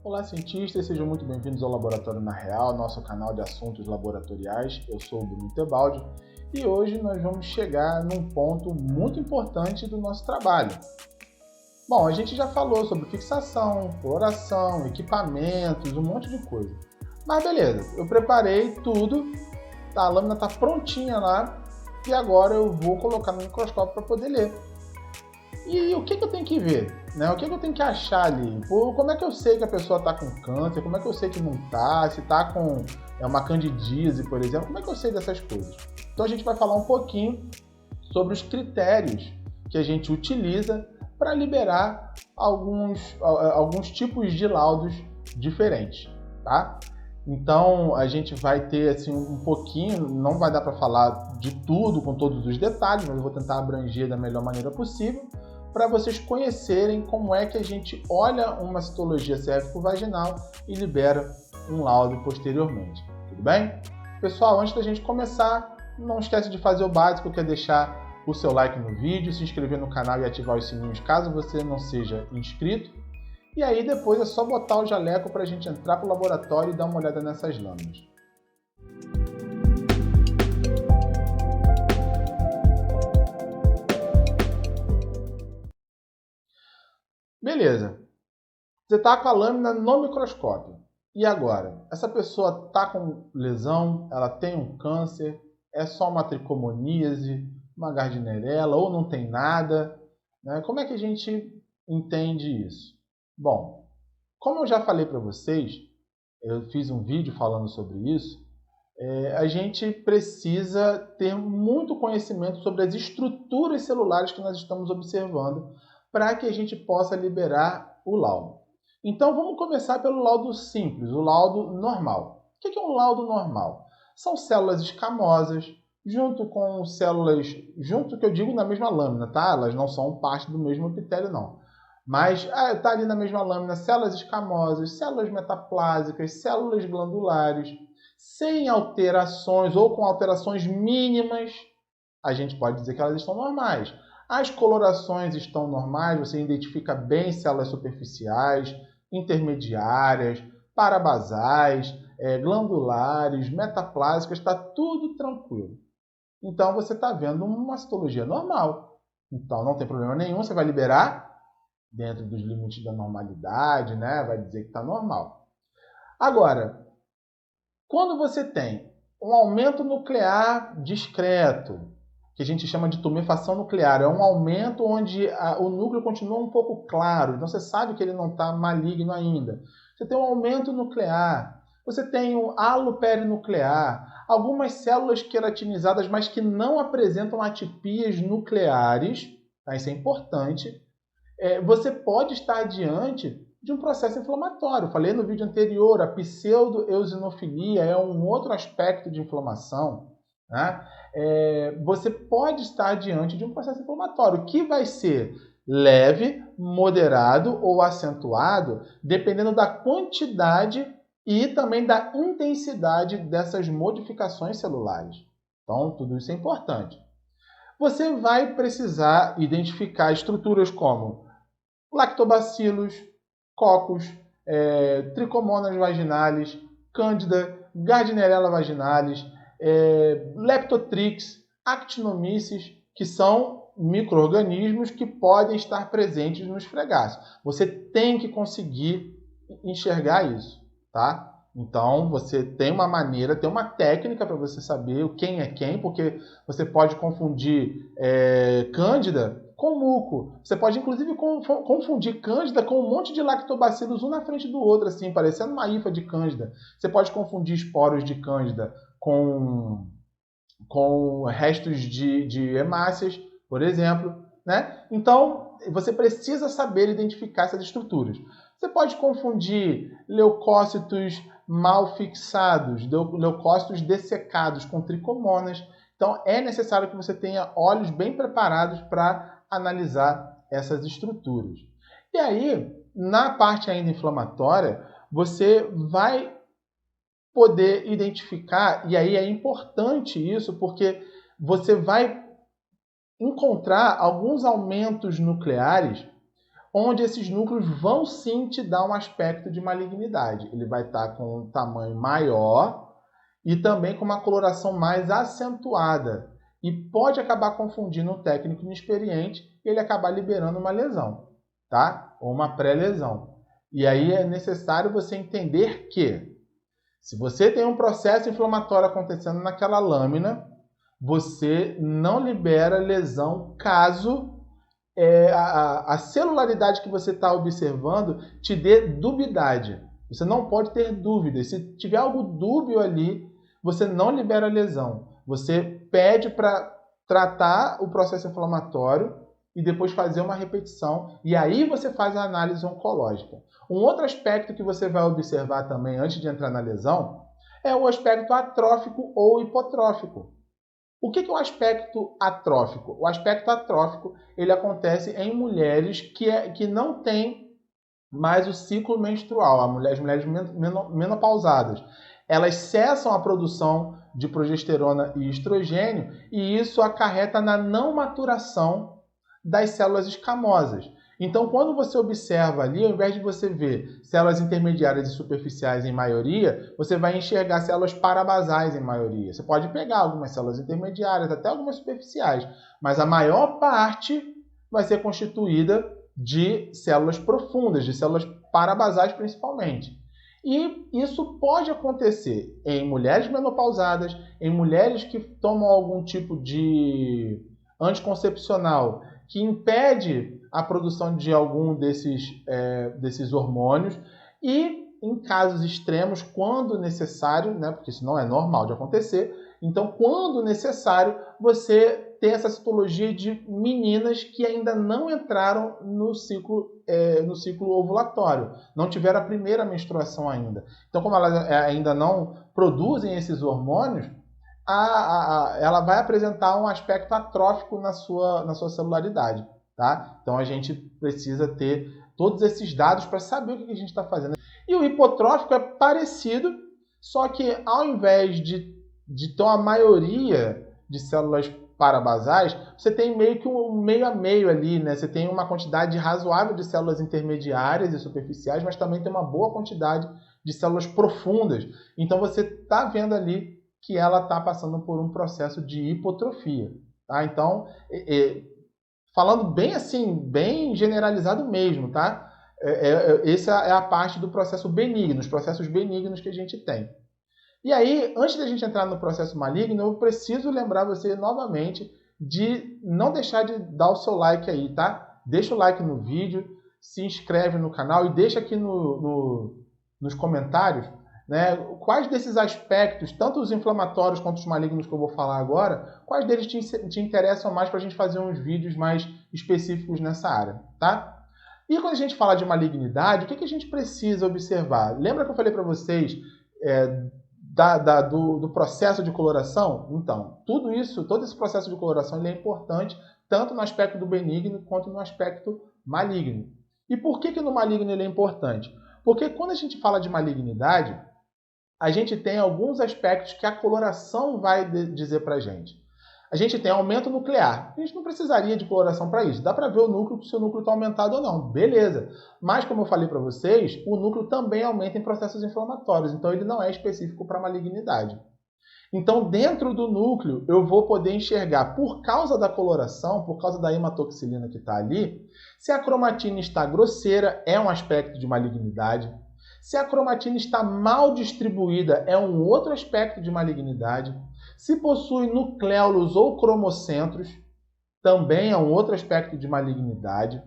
Olá, cientistas, sejam muito bem-vindos ao Laboratório na Real, nosso canal de assuntos laboratoriais. Eu sou o Bruno Tebaldi e hoje nós vamos chegar num ponto muito importante do nosso trabalho. Bom, a gente já falou sobre fixação, coloração, equipamentos, um monte de coisa. Mas beleza, eu preparei tudo, a lâmina está prontinha lá e agora eu vou colocar no microscópio para poder ler. E o que eu tenho que ver? Né? O que eu tenho que achar ali? Como é que eu sei que a pessoa está com câncer? Como é que eu sei que não está? Se está com uma candidíase, por exemplo? Como é que eu sei dessas coisas? Então a gente vai falar um pouquinho sobre os critérios que a gente utiliza para liberar alguns tipos de laudos diferentes, tá? Então a gente vai ter assim um pouquinho, não vai dar para falar de tudo com todos os detalhes, mas eu vou tentar abranger da melhor maneira possível para vocês conhecerem como é que a gente olha uma citologia cérvico-vaginal e libera um laudo posteriormente. Tudo bem? Pessoal, antes da gente começar, não esquece de fazer o básico, que é deixar o seu like no vídeo, se inscrever no canal e ativar os sininhos caso você não seja inscrito. E aí depois é só botar o jaleco para a gente entrar para o laboratório e dar uma olhada nessas lâminas. Beleza, você está com a lâmina no microscópio. E agora? Essa pessoa está com lesão, ela tem um câncer, é só uma tricomoníase, uma gardnerella ou não tem nada? Né? Como é que a gente entende isso? Bom, como eu já falei para vocês, eu fiz um vídeo falando sobre isso, a gente precisa ter muito conhecimento sobre as estruturas celulares que nós estamos observando para que a gente possa liberar o laudo. Então vamos começar pelo laudo simples, o laudo normal. O que é um laudo normal? São células escamosas, junto que eu digo na mesma lâmina, tá? Elas não são parte do mesmo epitélio, não. Mas está ali na mesma lâmina, células escamosas, células metaplásicas, células glandulares, sem alterações ou com alterações mínimas, a gente pode dizer que elas estão normais. As colorações estão normais, você identifica bem células superficiais, intermediárias, parabasais, glandulares, metaplásicas, está tudo tranquilo. Então você está vendo uma citologia normal. Então não tem problema nenhum, você vai liberar dentro dos limites da normalidade, né? Vai dizer que está normal. Agora, quando você tem um aumento nuclear discreto, que a gente chama de tumefação nuclear, é um aumento onde o núcleo continua um pouco claro, então você sabe que ele não está maligno ainda. Você tem um aumento nuclear, você tem um halo perinuclear, algumas células queratinizadas, mas que não apresentam atipias nucleares, tá? Isso é importante. Você pode estar diante de um processo inflamatório. Falei no vídeo anterior, a pseudo-eosinofilia é um outro aspecto de inflamação. Né? Você pode estar diante de um processo inflamatório que vai ser leve, moderado ou acentuado, dependendo da quantidade e também da intensidade dessas modificações celulares. Então, tudo isso é importante. Você vai precisar identificar estruturas como lactobacilos, cocos, tricomonas vaginalis, cândida, gardnerella vaginalis, leptotrix, actinomyces, que são micro-organismos que podem estar presentes no esfregaço. Você tem que conseguir enxergar isso, tá? Então, você tem uma maneira, tem uma técnica para você saber quem é quem, porque você pode confundir cândida com muco. Você pode, inclusive, confundir cândida com um monte de lactobacilos, um na frente do outro, assim, parecendo uma hifa de cândida. Você pode confundir esporos de cândida com restos de hemácias, por exemplo. Né? Então, você precisa saber identificar essas estruturas. Você pode confundir leucócitos mal fixados, leucócitos dessecados com tricomonas. Então, é necessário que você tenha olhos bem preparados para analisar essas estruturas. E aí, na parte ainda inflamatória, você vai poder identificar, e aí é importante isso, porque você vai encontrar alguns aumentos nucleares onde esses núcleos vão sim te dar um aspecto de malignidade. Ele vai estar com um tamanho maior e também com uma coloração mais acentuada. E pode acabar confundindo um técnico inexperiente e ele acabar liberando uma lesão, tá? Ou uma pré-lesão. E aí é necessário você entender que, se você tem um processo inflamatório acontecendo naquela lâmina, você não libera lesão caso a celularidade que você está observando te dê dubiedade. Você não pode ter dúvidas. Se tiver algo dúbio ali, você não libera lesão. Você pede para tratar o processo inflamatório e depois fazer uma repetição. E aí você faz a análise oncológica. Um outro aspecto que você vai observar também antes de entrar na lesão é o aspecto atrófico ou hipotrófico. O que é o aspecto atrófico? O aspecto atrófico ele acontece em mulheres que não têm mais o ciclo menstrual, as mulheres menopausadas. Elas cessam a produção de progesterona e estrogênio e isso acarreta na não maturação das células escamosas. Então, quando você observa ali, ao invés de você ver células intermediárias e superficiais em maioria, você vai enxergar células parabasais em maioria. Você pode pegar algumas células intermediárias, até algumas superficiais, mas a maior parte vai ser constituída de células profundas, de células parabasais principalmente. E isso pode acontecer em mulheres menopausadas, em mulheres que tomam algum tipo de anticoncepcional que impede a produção de algum desses hormônios e em casos extremos, quando necessário, né, porque isso não é normal de acontecer, então quando necessário você tem essa citologia de meninas que ainda não entraram no ciclo ovulatório, não tiveram a primeira menstruação ainda. Então como elas ainda não produzem esses hormônios, ela vai apresentar um aspecto atrófico na sua celularidade. Tá? Então a gente precisa ter todos esses dados para saber o que a gente está fazendo. E o hipotrófico é parecido, só que ao invés de ter uma maioria de células parabasais, você tem meio que um meio a meio ali, né? Você tem uma quantidade razoável de células intermediárias e superficiais, mas também tem uma boa quantidade de células profundas. Então você está vendo ali que ela está passando por um processo de hipotrofia. Tá? Então, falando bem assim, bem generalizado mesmo, tá? Essa é a parte do processo benigno, os processos benignos que a gente tem. E aí, antes da gente entrar no processo maligno, eu preciso lembrar você novamente de não deixar de dar o seu like aí, tá? Deixa o like no vídeo, se inscreve no canal e deixa aqui nos comentários, né, quais desses aspectos, tanto os inflamatórios quanto os malignos que eu vou falar agora, quais deles te interessam mais para a gente fazer uns vídeos mais específicos nessa área, tá? E quando a gente fala de malignidade, o que a gente precisa observar? Lembra que eu falei para vocês do processo de coloração? Então, todo esse processo de coloração ele é importante tanto no aspecto do benigno quanto no aspecto maligno. E por que no maligno ele é importante? Porque quando a gente fala de malignidade, a gente tem alguns aspectos que a coloração vai dizer para a gente. A gente tem aumento nuclear. A gente não precisaria de coloração para isso. Dá para ver o núcleo, se o núcleo está aumentado ou não. Beleza. Mas, como eu falei para vocês, o núcleo também aumenta em processos inflamatórios. Então, ele não é específico para malignidade. Então, dentro do núcleo, eu vou poder enxergar, por causa da coloração, por causa da hematoxilina que está ali, se a cromatina está grosseira, é um aspecto de malignidade. Se a cromatina está mal distribuída, é um outro aspecto de malignidade. Se possui nucléolos ou cromocentros, também é um outro aspecto de malignidade.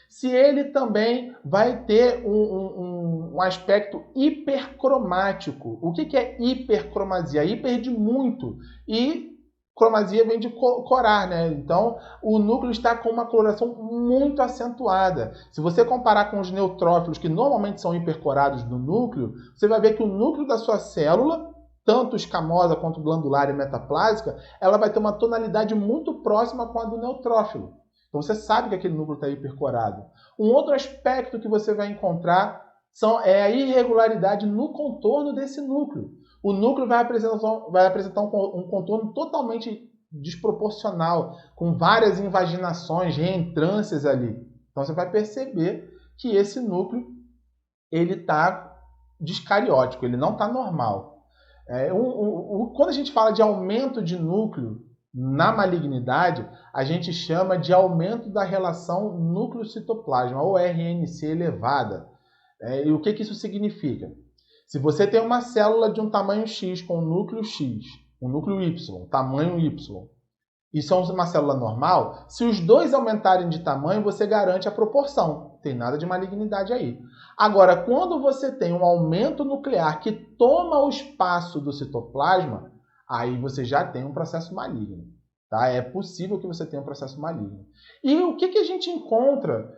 Se ele também vai ter um aspecto hipercromático. O que é hipercromasia? Hiper de muito. E cromasia vem de corar, né? Então, o núcleo está com uma coloração muito acentuada. Se você comparar com os neutrófilos, que normalmente são hipercorados no núcleo, você vai ver que o núcleo da sua célula, tanto escamosa quanto glandular e metaplásica, ela vai ter uma tonalidade muito próxima com a do neutrófilo. Então, você sabe que aquele núcleo está hipercorado. Um outro aspecto que você vai encontrar é a irregularidade no contorno desse núcleo. O núcleo vai apresentar um contorno totalmente desproporcional, com várias invaginações, reentrâncias ali. Então você vai perceber que esse núcleo ele está discariótico, ele não está normal. Quando a gente fala de aumento de núcleo na malignidade, a gente chama de aumento da relação núcleo-citoplasma, ou RNC elevada. E o que isso significa? Se você tem uma célula de um tamanho X com um núcleo X, um núcleo Y, tamanho Y, e são uma célula normal, se os dois aumentarem de tamanho, você garante a proporção. Não tem nada de malignidade aí. Agora, quando você tem um aumento nuclear que toma o espaço do citoplasma, aí você já tem um processo maligno. Tá? É possível que você tenha um processo maligno. E o que a gente encontra?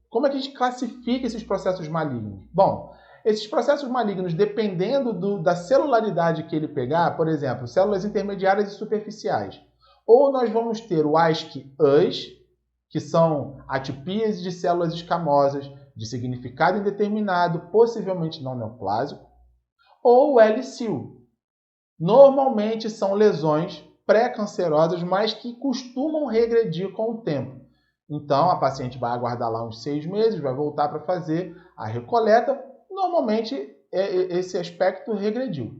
Como é que a gente classifica esses processos malignos? Bom, esses processos malignos, dependendo da celularidade que ele pegar, por exemplo, células intermediárias e superficiais, ou nós vamos ter o ASC-US, que são atipias de células escamosas de significado indeterminado, possivelmente não neoplásico, ou o LCIL. Normalmente são lesões pré-cancerosas, mas que costumam regredir com o tempo. Então, a paciente vai aguardar lá uns 6 meses, vai voltar para fazer a recoleta. Normalmente, esse aspecto regrediu,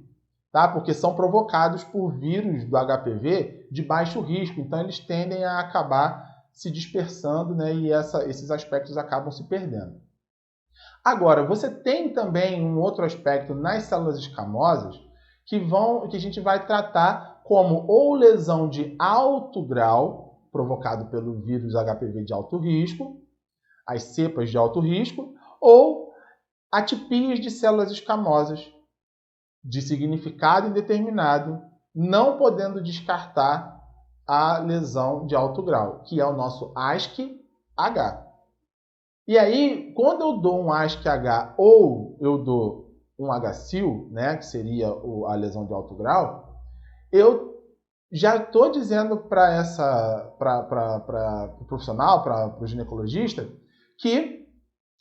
tá? Porque são provocados por vírus do HPV de baixo risco. Então, eles tendem a acabar se dispersando, né? E esses aspectos acabam se perdendo. Agora, você tem também um outro aspecto nas células escamosas que a gente vai tratar como ou lesão de alto grau, provocado pelo vírus HPV de alto risco, as cepas de alto risco, ou atipias de células escamosas de significado indeterminado, não podendo descartar a lesão de alto grau, que é o nosso ASC-H. E aí, quando eu dou um ASC-H ou eu dou um HCIL, né, que seria a lesão de alto grau, eu já estou dizendo para o profissional, para o ginecologista, que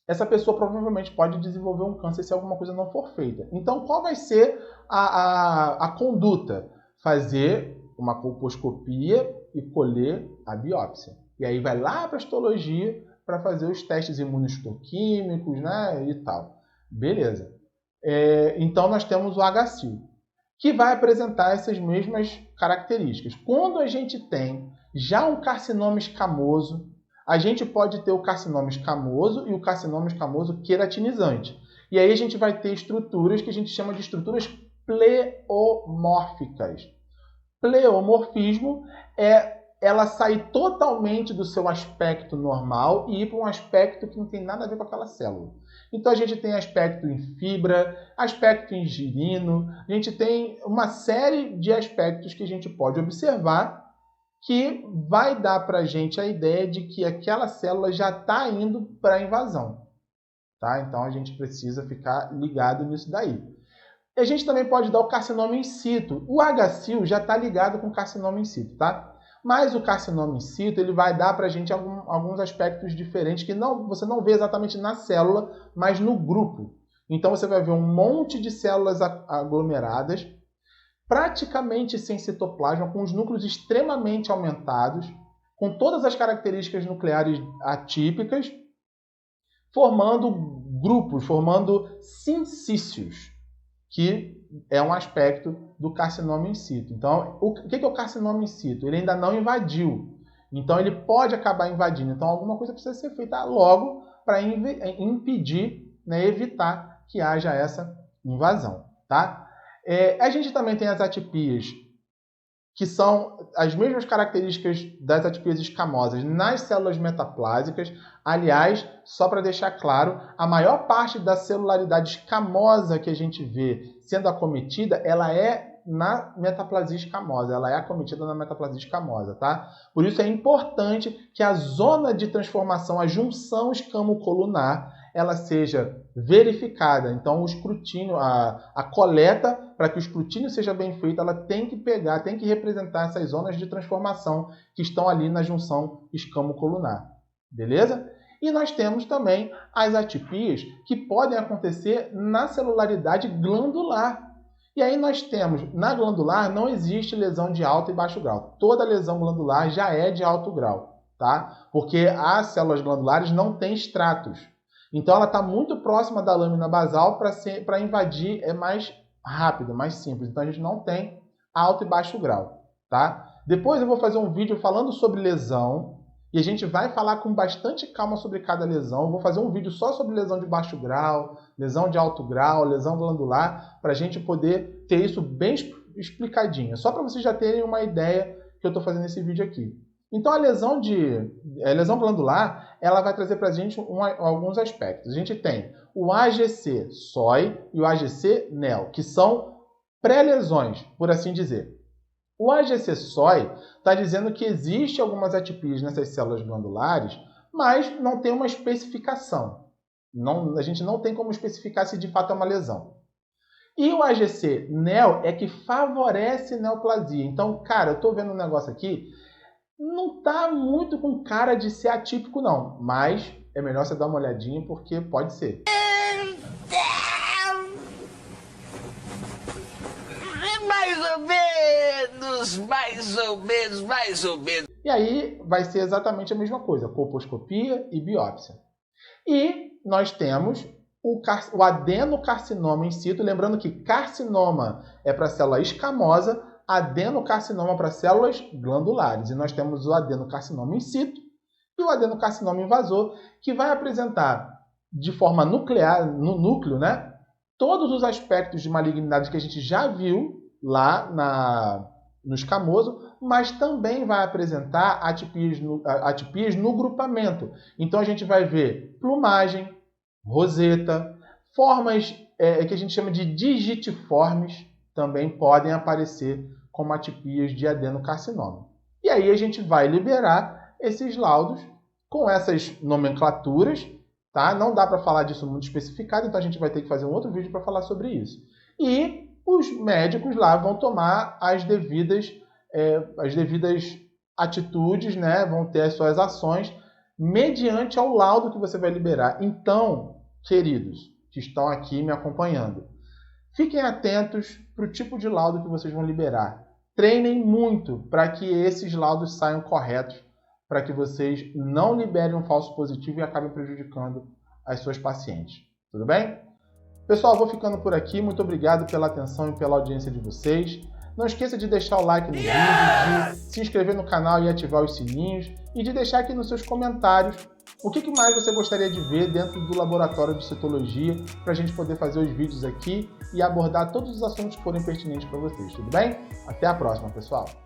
essa pessoa provavelmente pode desenvolver um câncer se alguma coisa não for feita. Então, qual vai ser a conduta? Fazer uma colposcopia e colher a biópsia. E aí vai lá para a histologia para fazer os testes imunohistoquímicos, né, e tal. Beleza. Então, nós temos o HCIL, que vai apresentar essas mesmas características. Quando a gente tem já um carcinoma escamoso, a gente pode ter o carcinoma escamoso e o carcinoma escamoso queratinizante. E aí a gente vai ter estruturas que a gente chama de estruturas pleomórficas. Pleomorfismo é ela sair totalmente do seu aspecto normal e ir para um aspecto que não tem nada a ver com aquela célula. Então a gente tem aspecto em fibra, aspecto em girino, a gente tem uma série de aspectos que a gente pode observar que vai dar para a gente a ideia de que aquela célula já está indo para a invasão. Tá? Então a gente precisa ficar ligado nisso daí. A gente também pode dar o carcinoma in situ. O HCIL já está ligado com o carcinoma in situ, tá? Mas o carcinoma in situ ele vai dar para a gente alguns aspectos diferentes que você não vê exatamente na célula, mas no grupo. Então você vai ver um monte de células aglomeradas, praticamente sem citoplasma, com os núcleos extremamente aumentados, com todas as características nucleares atípicas, formando grupos, formando sincícios, que é um aspecto do carcinoma in situ. Então, o que é o carcinoma in situ? Ele ainda não invadiu. Então, ele pode acabar invadindo. Então, alguma coisa precisa ser feita logo para impedir, né, evitar que haja essa invasão. Tá? A gente também tem as atipias, que são as mesmas características das atipias escamosas nas células metaplásicas. Aliás, só para deixar claro, a maior parte da celularidade escamosa que a gente vê sendo acometida, ela é na metaplasia escamosa, ela é acometida na metaplasia escamosa, tá? Por isso é importante que a zona de transformação, a junção escamo-colunar, ela seja verificada. Então, o escrutínio, a coleta, para que o escrutínio seja bem feito, ela tem que pegar, tem que representar essas zonas de transformação que estão ali na junção escamo-colunar. Beleza? E nós temos também as atipias que podem acontecer na celularidade glandular. E aí nós temos, na glandular não existe lesão de alto e baixo grau. Toda lesão glandular já é de alto grau. tá? Porque as células glandulares não têm estratos. Então ela está muito próxima da lâmina basal para invadir, é mais rápido, mais simples. Então a gente não tem alto e baixo grau, tá? Depois eu vou fazer um vídeo falando sobre lesão e a gente vai falar com bastante calma sobre cada lesão. Eu vou fazer um vídeo só sobre lesão de baixo grau, lesão de alto grau, lesão glandular, para a gente poder ter isso bem explicadinho. Só para vocês já terem uma ideia que eu estou fazendo esse vídeo aqui. Então a lesão glandular, ela vai trazer para a gente alguns aspectos. A gente tem o AGC-SOI e o AGC-NEL, que são pré-lesões, por assim dizer. O AGC-SOI está dizendo que existe algumas atipias nessas células glandulares, mas não tem uma especificação. A gente não tem como especificar se de fato é uma lesão. E o AGC-NEL é que favorece neoplasia. Então, cara, eu estou vendo um negócio aqui, não está muito com cara de ser atípico não, mas é melhor você dar uma olhadinha porque pode ser. Mais ou menos. E aí vai ser exatamente a mesma coisa, colposcopia e biópsia. E nós temos o adenocarcinoma in situ, lembrando que carcinoma é para célula escamosa, adenocarcinoma para células glandulares. E nós temos o adenocarcinoma in situ e o adenocarcinoma invasor, que vai apresentar de forma nuclear, no núcleo, né, todos os aspectos de malignidade que a gente já viu lá no escamoso, mas também vai apresentar atipias no grupamento. Então a gente vai ver plumagem, roseta, formas que a gente chama de digitiformes, também podem aparecer como atipias de adenocarcinoma. E aí a gente vai liberar esses laudos com essas nomenclaturas, tá? Não dá para falar disso muito especificado, então a gente vai ter que fazer um outro vídeo para falar sobre isso. E os médicos lá vão tomar as devidas atitudes, né? Vão ter as suas ações mediante ao laudo que você vai liberar. Então, queridos que estão aqui me acompanhando, fiquem atentos para o tipo de laudo que vocês vão liberar. Treinem muito para que esses laudos saiam corretos, para que vocês não liberem um falso positivo e acabem prejudicando as suas pacientes. Tudo bem? Pessoal, eu vou ficando por aqui. Muito obrigado pela atenção e pela audiência de vocês. Não esqueça de deixar o like no vídeo, de se inscrever no canal e ativar os sininhos e de deixar aqui nos seus comentários o que mais você gostaria de ver dentro do laboratório de citologia para a gente poder fazer os vídeos aqui e abordar todos os assuntos que forem pertinentes para vocês, tudo bem? Até a próxima, pessoal!